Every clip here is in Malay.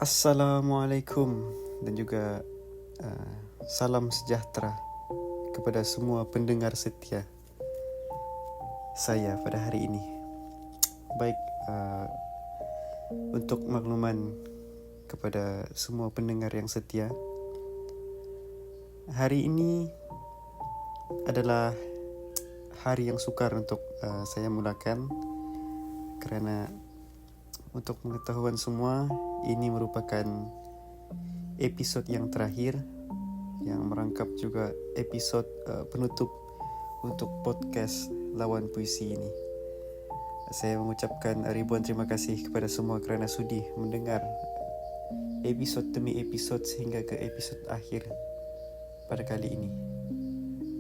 Assalamualaikum dan juga salam sejahtera kepada semua pendengar setia saya pada hari ini. Baik, untuk makluman kepada semua pendengar yang setia, hari ini adalah hari yang sukar untuk saya mulakan, kerana untuk pengetahuan semua, ini merupakan episod yang terakhir yang merangkap juga episod penutup untuk podcast Lawan Puisi ini. Saya mengucapkan ribuan terima kasih kepada semua kerana sudi mendengar episod demi episod sehingga ke episod akhir pada kali ini.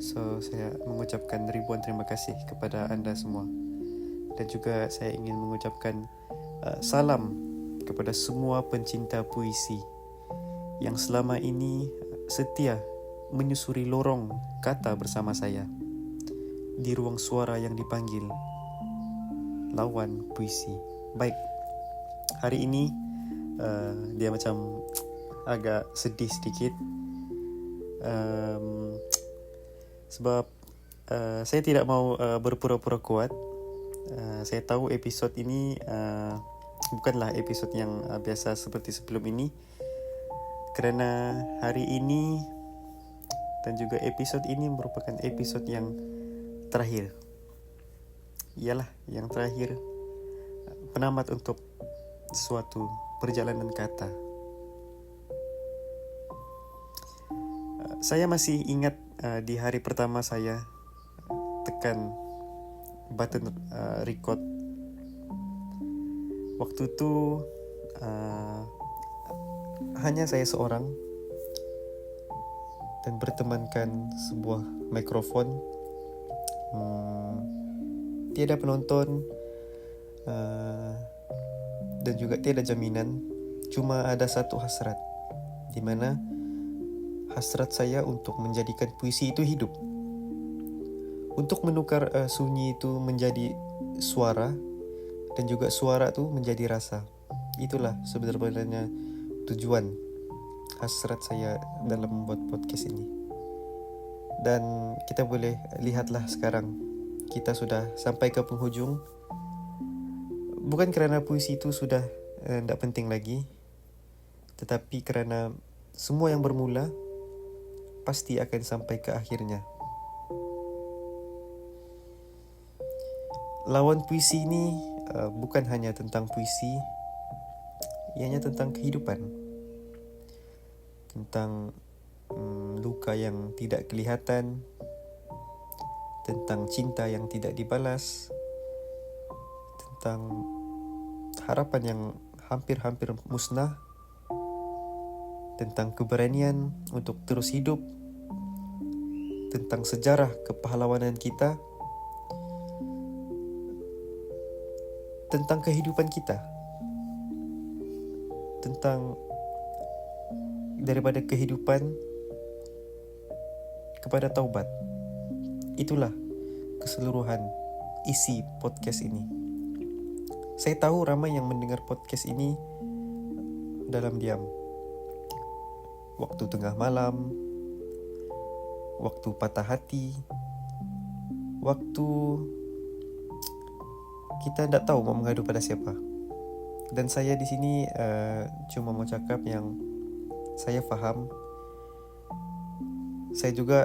So, saya mengucapkan ribuan terima kasih kepada anda semua. Dan juga saya ingin mengucapkan salam kepada semua pencinta puisi yang selama ini setia menyusuri lorong kata bersama saya di ruang suara yang dipanggil Lawan Puisi. Baik, hari ini dia macam agak sedih sedikit, sebab saya tidak mau berpura-pura kuat. Saya tahu episod ini bukanlah episod yang biasa seperti sebelum ini, kerana hari ini dan juga episod ini merupakan episod yang terakhir. Ialah yang terakhir penamat untuk suatu perjalanan kata. Saya masih ingat di hari pertama saya tekan button record. Waktu itu hanya saya seorang dan bertemankan sebuah mikrofon. Tiada penonton dan juga tiada jaminan. Cuma ada satu hasrat, di mana hasrat saya untuk menjadikan puisi itu hidup, untuk menukar sunyi itu menjadi suara dan juga suara itu menjadi rasa. Itulah sebenarnya tujuan hasrat saya dalam membuat podcast ini. Dan kita boleh lihatlah sekarang kita sudah sampai ke penghujung. Bukan kerana puisi itu sudah tidak penting lagi, tetapi kerana semua yang bermula pasti akan sampai ke akhirnya. Lawan Puisi ini bukan hanya tentang puisi, ianya tentang kehidupan, tentang luka yang tidak kelihatan, tentang cinta yang tidak dibalas, tentang harapan yang hampir-hampir musnah, tentang keberanian untuk terus hidup, tentang sejarah kepahlawanan kita, tentang kehidupan kita, tentang daripada kehidupan kepada taubat. Itulah keseluruhan isi podcast ini. Saya tahu ramai yang mendengar podcast ini dalam diam, waktu tengah malam, waktu patah hati, waktu kita tidak tahu mau mengadu pada siapa. Dan saya di sini cuma mau cakap yang saya faham. Saya juga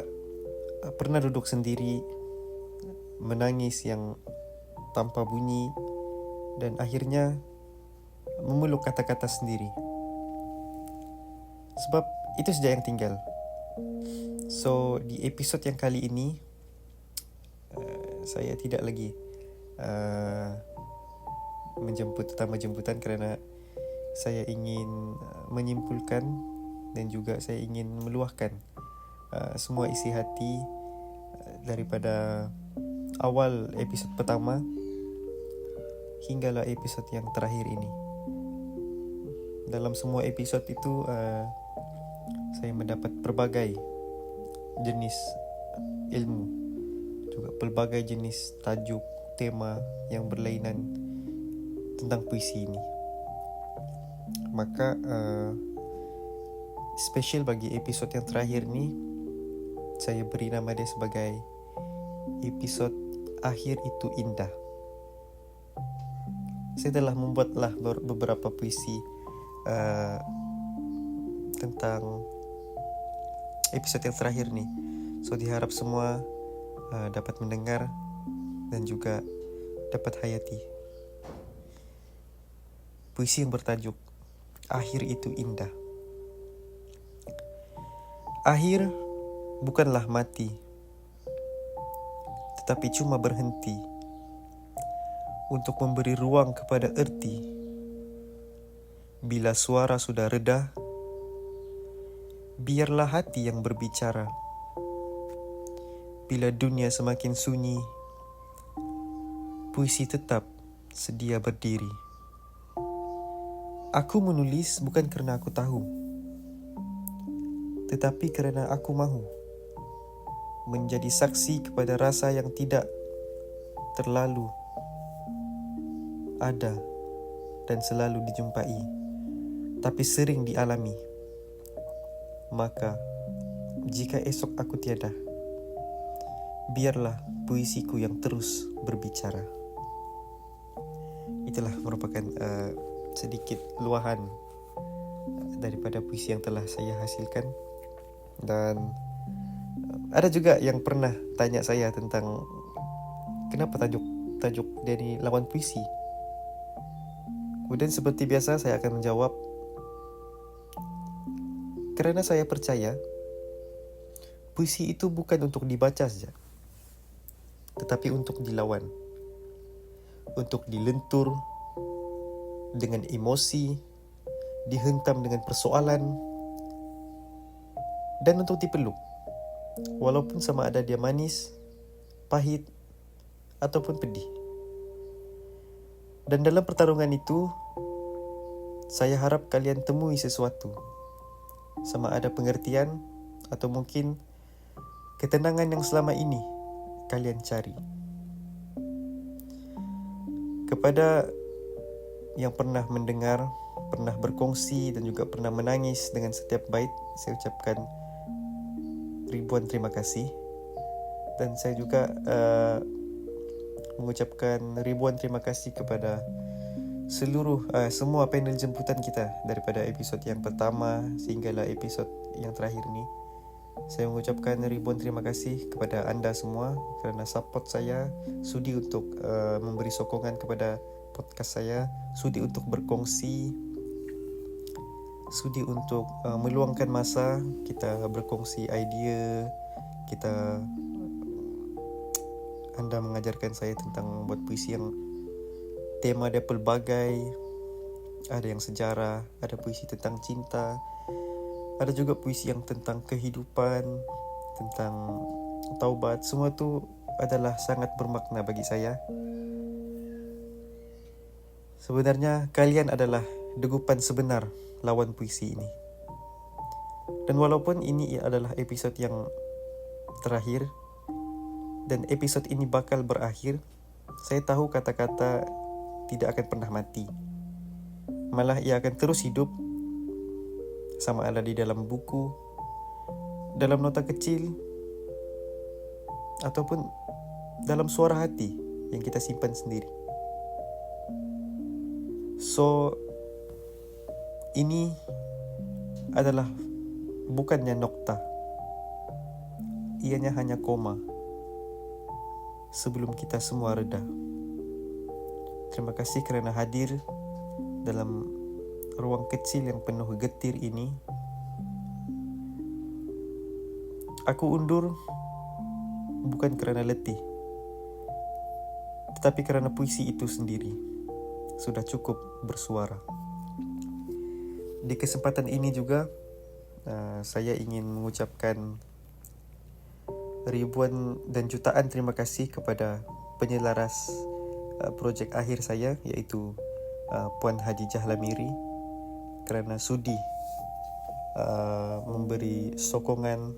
pernah duduk sendiri, menangis yang tanpa bunyi, dan akhirnya memeluk kata-kata sendiri. Sebab itu saja yang tinggal. So, di episod yang kali ini saya tidak lagi menjemput tetamu jemputan, kerana saya ingin menyimpulkan dan juga saya ingin meluahkan semua isi hati daripada awal episod pertama hinggalah episod yang terakhir ini. Dalam semua episod itu saya mendapat berbagai jenis ilmu, juga pelbagai jenis tajuk, tema yang berlainan tentang puisi ini. Maka special bagi episod yang terakhir ni, saya beri nama dia sebagai episod Akhir Itu Indah. Saya telah membuatlah beberapa puisi tentang episod yang terakhir ni. So diharap semua dapat mendengar dan juga dapat hayati. Puisi yang bertajuk Akhir Itu Indah. Akhir bukanlah mati, tetapi cuma berhenti untuk memberi ruang kepada erti. Bila suara sudah reda, biarlah hati yang berbicara. Bila dunia semakin sunyi, puisi tetap sedia berdiri. Aku menulis bukan kerana aku tahu, tetapi kerana aku mahu menjadi saksi kepada rasa yang tidak terlalu ada dan selalu dijumpai, tapi sering dialami. Maka, jika esok aku tiada, biarlah puisiku yang terus berbicara. Itulah merupakan sedikit luahan daripada puisi yang telah saya hasilkan. Dan ada juga yang pernah tanya saya tentang kenapa tajuk dia ni lawan puisi. Kemudian seperti biasa saya akan menjawab, kerana saya percaya puisi itu bukan untuk dibaca saja, tetapi untuk dilawan, untuk dilentur dengan emosi, dihentam dengan persoalan, dan untuk dipeluk, walaupun sama ada dia manis, pahit, ataupun pedih. Dan dalam pertarungan itu, saya harap kalian temui sesuatu, sama ada pengertian atau mungkin ketenangan yang selama ini kalian cari. Kepada yang pernah mendengar, pernah berkongsi dan juga pernah menangis dengan setiap bait, saya ucapkan ribuan terima kasih. Dan saya juga mengucapkan ribuan terima kasih kepada semua panel jemputan kita daripada episod yang pertama sehinggalah episod yang terakhir ni. Saya mengucapkan ribuan terima kasih kepada anda semua kerana support saya, sudi untuk memberi sokongan kepada podcast saya, sudi untuk berkongsi, sudi untuk meluangkan masa kita berkongsi idea kita. Anda mengajarkan saya tentang membuat puisi yang tema dia pelbagai. Ada yang sejarah, ada puisi tentang cinta, ada juga puisi yang tentang kehidupan, tentang taubat. Semua tu adalah sangat bermakna bagi saya. Sebenarnya kalian adalah degupan sebenar lawan puisi ini. Dan walaupun ini adalah episod yang terakhir dan episod ini bakal berakhir, saya tahu kata-kata tidak akan pernah mati. Malah ia akan terus hidup, sama ada di dalam buku, dalam nota kecil, ataupun dalam suara hati yang kita simpan sendiri. So, ini adalah bukannya nokta, ianya hanya koma sebelum kita semua reda. Terima kasih kerana hadir dalam ruang kecil yang penuh getir ini. Aku undur bukan kerana letih, tetapi kerana puisi itu sendiri sudah cukup bersuara. Di kesempatan ini juga saya ingin mengucapkan ribuan dan jutaan terima kasih kepada penyelaras projek akhir saya, iaitu Puan Hadijah Lamiri, kerana sudi memberi sokongan,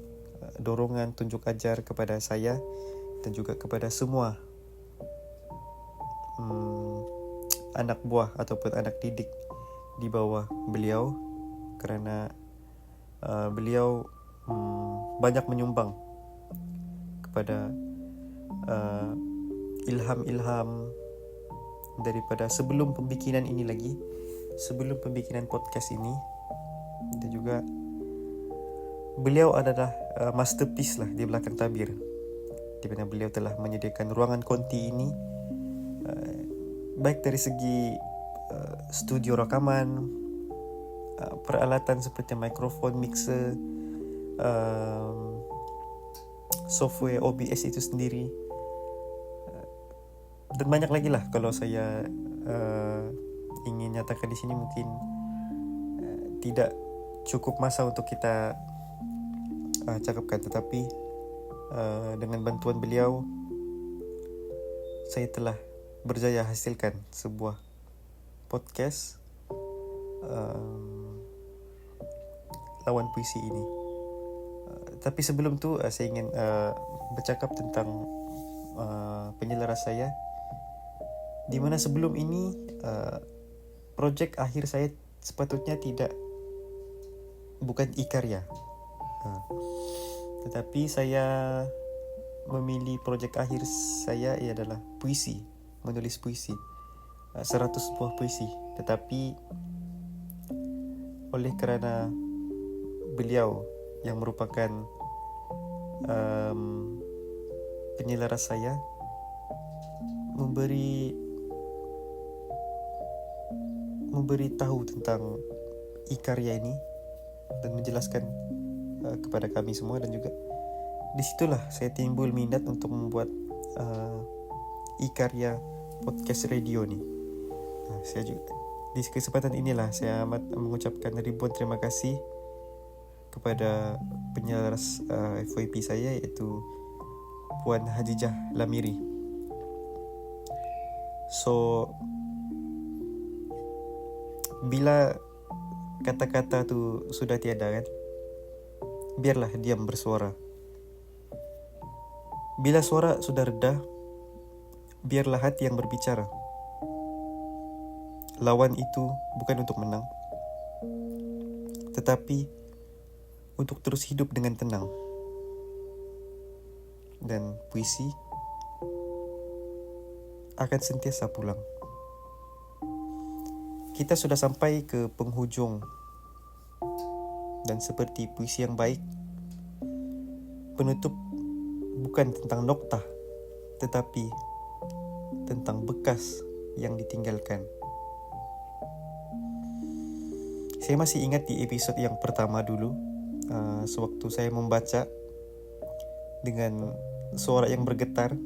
dorongan, tunjuk ajar kepada saya dan juga kepada semua anak buah ataupun anak didik di bawah beliau kerana beliau banyak menyumbang kepada ilham-ilham daripada sebelum pembikinan ini lagi, sebelum pembikinan podcast ini. Dan juga beliau adalah masterpiece lah di belakang tabir, di mana beliau telah menyediakan ruangan konti ini, baik dari segi studio rakaman, peralatan seperti mikrofon, mixer, software OBS itu sendiri, dan banyak lagi lah. Kalau saya ingin nyatakan di sini mungkin tidak cukup masa untuk kita cakapkan, tetapi dengan bantuan beliau saya telah berjaya hasilkan sebuah podcast lawan puisi ini. Tapi sebelum tu saya ingin bercakap tentang penyelaras saya, di mana sebelum ini projek akhir saya sepatutnya bukan e-karya, tetapi saya memilih projek akhir saya adalah puisi, menulis puisi, 100 buah puisi. Tetapi oleh kerana beliau yang merupakan penyelaras saya memberi tahu tentang e-karya ini dan menjelaskan kepada kami semua, dan juga disitulah saya timbul minat untuk membuat e-karya podcast radio ni. Saya juga di kesempatan inilah saya amat mengucapkan ribuan terima kasih kepada penyelaras FYP saya, iaitu Puan Hadijah Lamiri. So, bila kata-kata tu sudah tiada kan, biarlah diam bersuara. Bila suara sudah reda, biarlah hati yang berbicara. Lawan itu bukan untuk menang, tetapi untuk terus hidup dengan tenang. Dan puisi akan sentiasa pulang. Kita sudah sampai ke penghujung, dan seperti puisi yang baik, penutup bukan tentang noktah, tetapi tentang bekas yang ditinggalkan. Saya masih ingat di episod yang pertama dulu, sewaktu saya membaca dengan suara yang bergetar.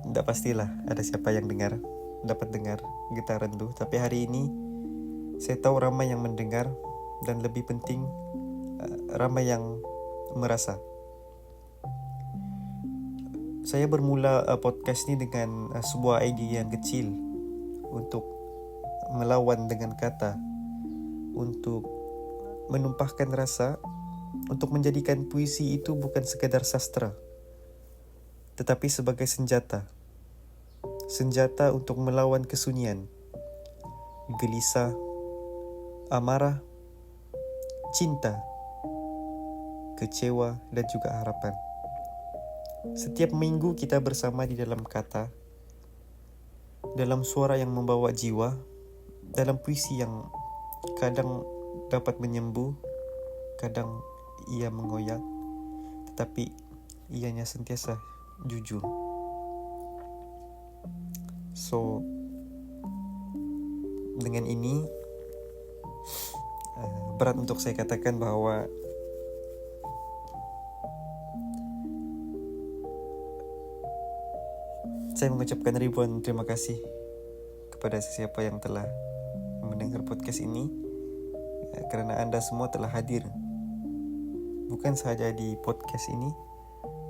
Tak pastilah ada siapa yang dapat dengar getaran tu. Tapi hari ini saya tahu ramai yang mendengar, dan lebih penting ramai yang merasa. Saya bermula podcast ni dengan sebuah idea yang kecil untuk melawan dengan kata, untuk menumpahkan rasa, untuk menjadikan puisi itu bukan sekadar sastra, tetapi sebagai senjata untuk melawan kesunyian, gelisah, amarah, cinta, kecewa, dan juga harapan. Setiap minggu kita bersama di dalam kata, dalam suara yang membawa jiwa, dalam puisi yang kadang dapat menyembuh, kadang ia mengoyak, tetapi ianya sentiasa jujur. So, dengan ini berat untuk saya katakan bahawa saya mengucapkan ribuan terima kasih kepada sesiapa yang telah mendengar podcast ini, kerana anda semua telah hadir, bukan sahaja di podcast ini,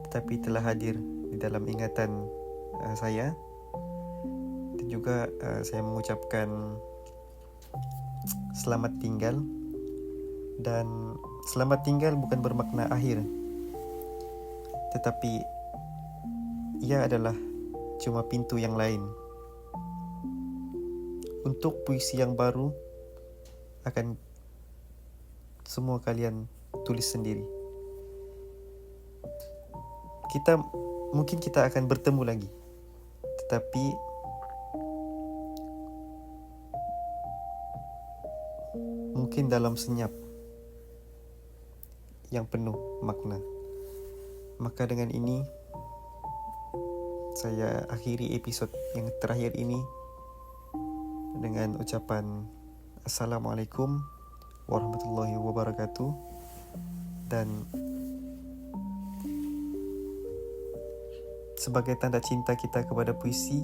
tetapi telah hadir di dalam ingatan saya. Dan juga saya mengucapkan selamat tinggal. Dan selamat tinggal bukan bermakna akhir, tetapi ia adalah cuma pintu yang lain untuk puisi yang baru akan semua kalian tulis sendiri. Mungkin kita akan bertemu lagi, tetapi mungkin dalam senyap yang penuh makna. Maka dengan ini saya akhiri episod yang terakhir ini dengan ucapan Assalamualaikum warahmatullahi wabarakatuh. Dan sebagai tanda cinta kita kepada puisi,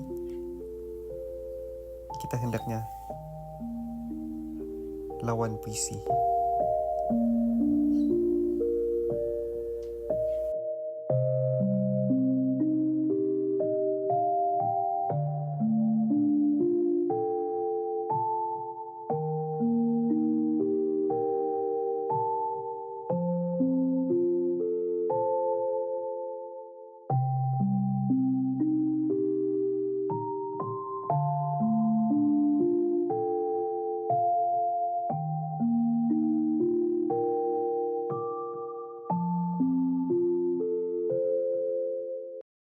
kita hendaknya lawan puisi.